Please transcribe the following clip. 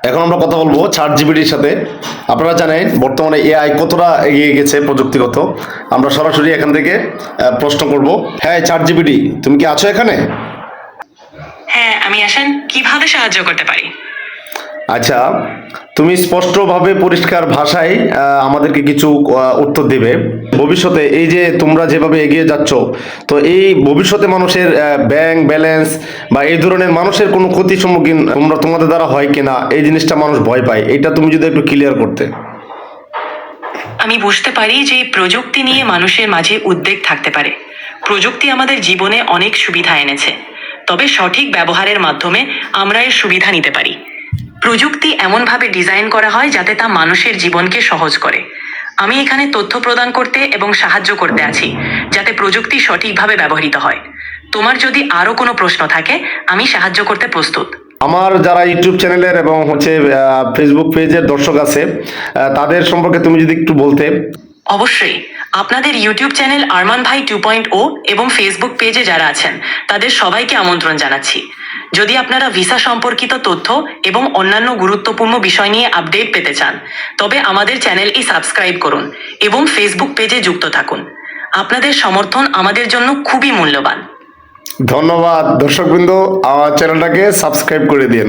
এখন আমরা কথা বলবো চ্যাট জিপিটির সাথে। আপনারা জানেন বর্তমানে এআই কতটা এগিয়ে গেছে প্রযুক্তিগত। আমরা সরাসরি এখান থেকে প্রশ্ন করব। হ্যাঁ চ্যাট জিপিটি, তুমি কি আছো এখানে? হ্যাঁ, আমি আসান কিভাবে সাহায্য করতে পারি? আচ্ছা, তুমি স্পষ্টভাবে পরিষ্কার ভাষায় আমাদেরকে কিছু উত্তর দেবে। ভবিষ্যতে এই যে তোমরা যেভাবে এগিয়ে যাচ্ছ, তো এই ভবিষ্যতে মানুষের ব্যাংক ব্যালেন্স বা এই ধরনের মানুষের কোনো ক্ষতির সম্মুখীন তোমাদের দ্বারা হয় কিনা, এই জিনিসটা মানুষ ভয় পায়, এটা তুমি যদি একটু ক্লিয়ার করতে। আমি বুঝতে পারি যে প্রযুক্তি নিয়ে মানুষের মাঝে উদ্বেগ থাকতে পারে। প্রযুক্তি আমাদের জীবনে অনেক সুবিধা এনেছে, তবে সঠিক ব্যবহারের মাধ্যমে আমরা এর সুবিধা নিতে পারি। প্রযুক্তি এমনভাবে ডিজাইন করা হয় যাতে তা মানুষের জীবনকে সহজ করে। আমি এখানে তথ্য প্রদান করতে এবং সাহায্য করতে আছি যাতে প্রযুক্তি সঠিকভাবে ব্যবহৃত হয়। তোমার যদি আরও কোনো প্রশ্ন থাকে, আমি সাহায্য করতে প্রস্তুত। আমার যারা ইউটিউব চ্যানেলের এবং ফেসবুক পেজের দর্শক আছে, তাদের সম্পর্কে তুমি যদি একটু বলতে। অবশ্যই, আপনাদের ইউটিউব চ্যানেল আরমান ভাই 2.0 এবং ফেসবুক পেজে যারা আছেন তাদের সবাইকে আমন্ত্রণ জানাচ্ছি। যদি আপনারা ভিসা সম্পর্কিত তথ্য এবং অন্যান্য গুরুত্বপূর্ণ বিষয় নিয়ে আপডেট পেতে চান, তবে আমাদের চ্যানেলটি সাবস্ক্রাইব করুন এবং ফেসবুক পেজে যুক্ত থাকুন। আপনাদের সমর্থন আমাদের জন্য খুবই মূল্যবান। ধন্যবাদ দর্শকবৃন্দ, আমার চ্যানেলটাকে সাবস্ক্রাইব করে দিন।